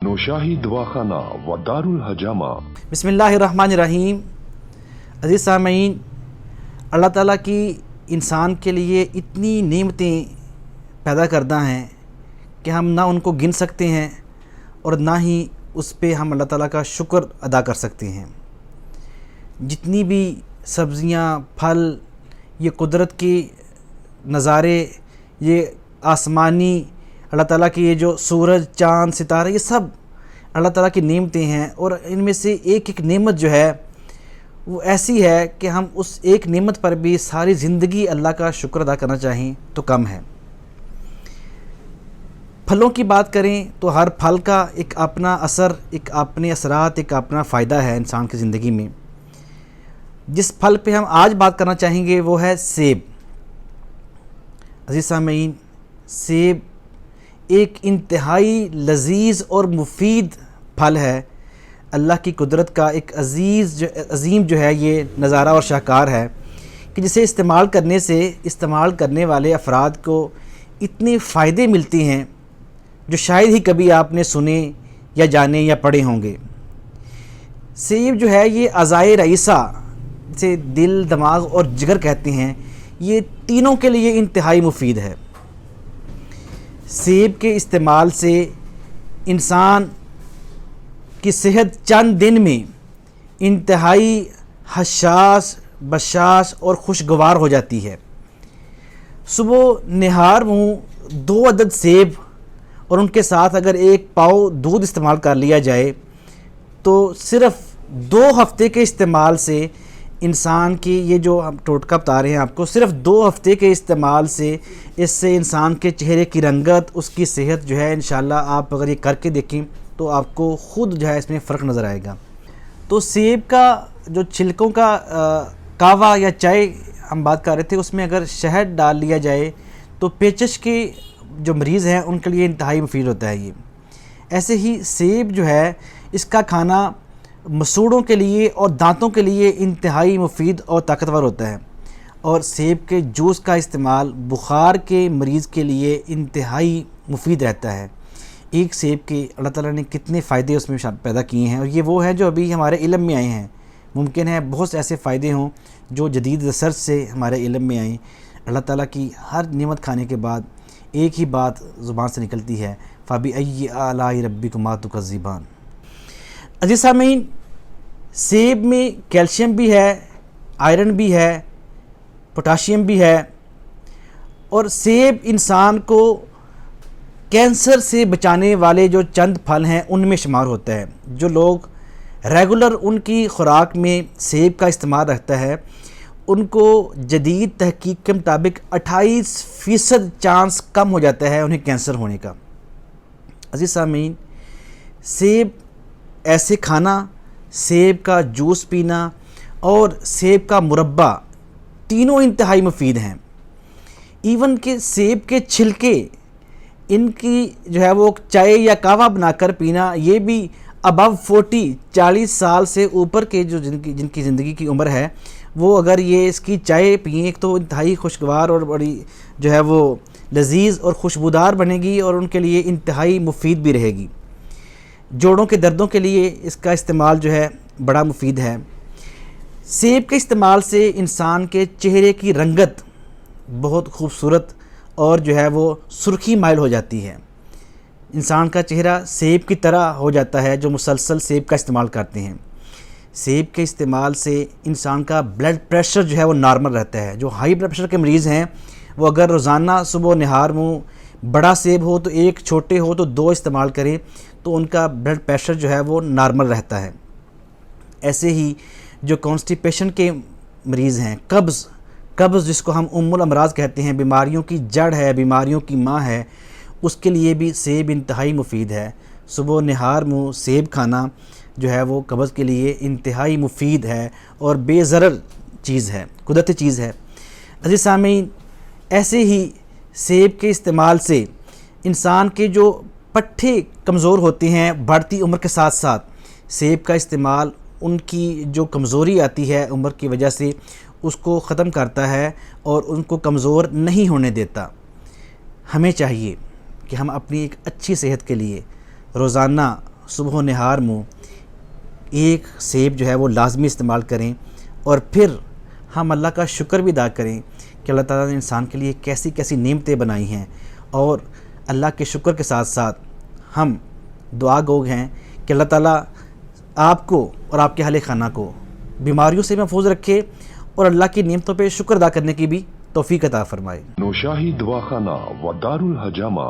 نوشاہی دواخانہ و دارالحجامہ۔ بسم اللہ الرحمن الرحیم۔ عزیز سامعین، اللہ تعالیٰ کی انسان کے لیے اتنی نعمتیں پیدا کردہ ہیں کہ ہم نہ ان کو گن سکتے ہیں اور نہ ہی اس پہ ہم اللہ تعالیٰ کا شکر ادا کر سکتے ہیں۔ جتنی بھی سبزیاں، پھل، یہ قدرت کی نظارے، یہ آسمانی اللہ تعالیٰ کی یہ جو سورج، چاند، ستارے، یہ سب اللہ تعالیٰ کی نعمتیں ہیں، اور ان میں سے ایک ایک نعمت جو ہے وہ ایسی ہے کہ ہم اس ایک نعمت پر بھی ساری زندگی اللہ کا شکر ادا کرنا چاہیں تو کم ہے۔ پھلوں کی بات کریں تو ہر پھل کا ایک اپنا اثر، ایک اپنے اثرات، ایک اپنا فائدہ ہے انسان کی زندگی میں۔ جس پھل پہ ہم آج بات کرنا چاہیں گے وہ ہے سیب۔ عزیز سامعین، سیب ایک انتہائی لذیذ اور مفید پھل ہے۔ اللہ کی قدرت کا ایک عظیم جو ہے یہ نظارہ اور شاہکار ہے کہ جسے استعمال کرنے والے افراد کو اتنے فائدے ملتے ہیں جو شاید ہی کبھی آپ نے سنے یا جانے یا پڑھے ہوں گے۔ سیب جو ہے یہ اعضائے رئیسہ سے دل، دماغ اور جگر کہتے ہیں، یہ تینوں کے لیے انتہائی مفید ہے۔ سیب کے استعمال سے انسان کی صحت چند دن میں انتہائی حساس، بشاش اور خوشگوار ہو جاتی ہے۔ صبح نہار منہ 2 عدد سیب اور ان کے ساتھ اگر 1 پاؤ دودھ استعمال کر لیا جائے تو صرف 2 ہفتے کے استعمال سے انسان کی یہ جو ہم ٹوٹکا بتا رہے ہیں آپ کو، صرف 2 ہفتے کے استعمال سے اس سے انسان کے چہرے کی رنگت، اس کی صحت جو ہے انشاءاللہ آپ اگر یہ کر کے دیکھیں تو آپ کو خود جو ہے اس میں فرق نظر آئے گا۔ تو سیب کا جو چھلکوں کا کہوہ یا چائے ہم بات کر رہے تھے، اس میں اگر شہد ڈال لیا جائے تو پیچش کے جو مریض ہیں ان کے لیے انتہائی مفید ہوتا ہے یہ۔ ایسے ہی سیب جو ہے اس کا کھانا مسوڑوں کے لیے اور دانتوں کے لیے انتہائی مفید اور طاقتور ہوتا ہے، اور سیب کے جوس کا استعمال بخار کے مریض کے لیے انتہائی مفید رہتا ہے۔ ایک سیب کے اللہ تعالیٰ نے کتنے فائدے اس میں پیدا کیے ہیں، اور یہ وہ ہیں جو ابھی ہمارے علم میں آئے ہیں۔ ممکن ہے بہت سے ایسے فائدے ہوں جو جدید ریسرچ سے ہمارے علم میں آئیں۔ اللہ تعالیٰ کی ہر نعمت کھانے کے بعد ایک ہی بات زبان سے نکلتی ہے، فَبِأَيِّ آلَاءِ رَبِّكُمَا تُكَذِّبَانِ۔ عزیز سامعین، سیب میں کیلشیم بھی ہے، آئرن بھی ہے، پوٹاشیم بھی ہے، اور سیب انسان کو کینسر سے بچانے والے جو چند پھل ہیں ان میں شمار ہوتا ہے۔ جو لوگ ریگولر ان کی خوراک میں سیب کا استعمال رکھتا ہے ان کو جدید تحقیق کے مطابق 28% چانس کم ہو جاتا ہے انہیں کینسر ہونے کا۔ عزیز سامعین، سیب ایسے کھانا، سیب کا جوس پینا اور سیب کا مربع تینوں انتہائی مفید ہیں۔ ایون کہ سیب کے چھلکے، ان کی جو ہے وہ چائے یا قہوہ بنا کر پینا، یہ بھی ابو 40 سال سے اوپر کے جو جن کی زندگی کی عمر ہے وہ اگر یہ اس کی چائے پئیں تو انتہائی خوشگوار اور بڑی جو ہے وہ لذیذ اور خوشبودار بنے گی، اور ان کے لیے انتہائی مفید بھی رہے گی۔ جوڑوں کے دردوں کے لیے اس کا استعمال جو ہے بڑا مفید ہے۔ سیب کے استعمال سے انسان کے چہرے کی رنگت بہت خوبصورت اور جو ہے وہ سرخی مائل ہو جاتی ہے۔ انسان کا چہرہ سیب کی طرح ہو جاتا ہے جو مسلسل سیب کا استعمال کرتے ہیں۔ سیب کے استعمال سے انسان کا بلڈ پریشر جو ہے وہ نارمل رہتا ہے۔ جو ہائی بلڈ پریشر کے مریض ہیں وہ اگر روزانہ صبح نہار منہ بڑا سیب ہو تو 1، چھوٹے ہو تو 2 استعمال کریں تو ان کا بلڈ پریشر جو ہے وہ نارمل رہتا ہے۔ ایسے ہی جو کانسٹیپیشن کے مریض ہیں، قبض جس کو ہم الامراض کہتے ہیں، بیماریوں کی جڑ ہے، بیماریوں کی ماں ہے، اس کے لیے بھی سیب انتہائی مفید ہے۔ صبح نہار منہ سیب کھانا جو ہے وہ قبض کے لیے انتہائی مفید ہے اور بے ضرر چیز ہے، قدرتی چیز ہے۔ عزیز سامعین، ایسے ہی سیب کے استعمال سے انسان کے جو پٹھے کمزور ہوتے ہیں بڑھتی عمر کے ساتھ ساتھ، سیب کا استعمال ان کی جو کمزوری آتی ہے عمر کی وجہ سے اس کو ختم کرتا ہے اور ان کو کمزور نہیں ہونے دیتا۔ ہمیں چاہیے کہ ہم اپنی ایک اچھی صحت کے لیے روزانہ صبح و نہار میں ایک سیب جو ہے وہ لازمی استعمال کریں، اور پھر ہم اللہ کا شکر بھی ادا کریں کہ اللہ تعالیٰ نے انسان کے لیے کیسی کیسی نعمتیں بنائی ہیں، اور اللہ کے شکر کے ساتھ ساتھ ہم دعا گو ہیں کہ اللہ تعالیٰ آپ کو اور آپ کے اہل خانہ کو بیماریوں سے محفوظ رکھے، اور اللہ کی نعمتوں پہ شکر ادا کرنے کی بھی توفیق عطا فرمائے۔ نوشاہی دواخانہ و دار الحجامہ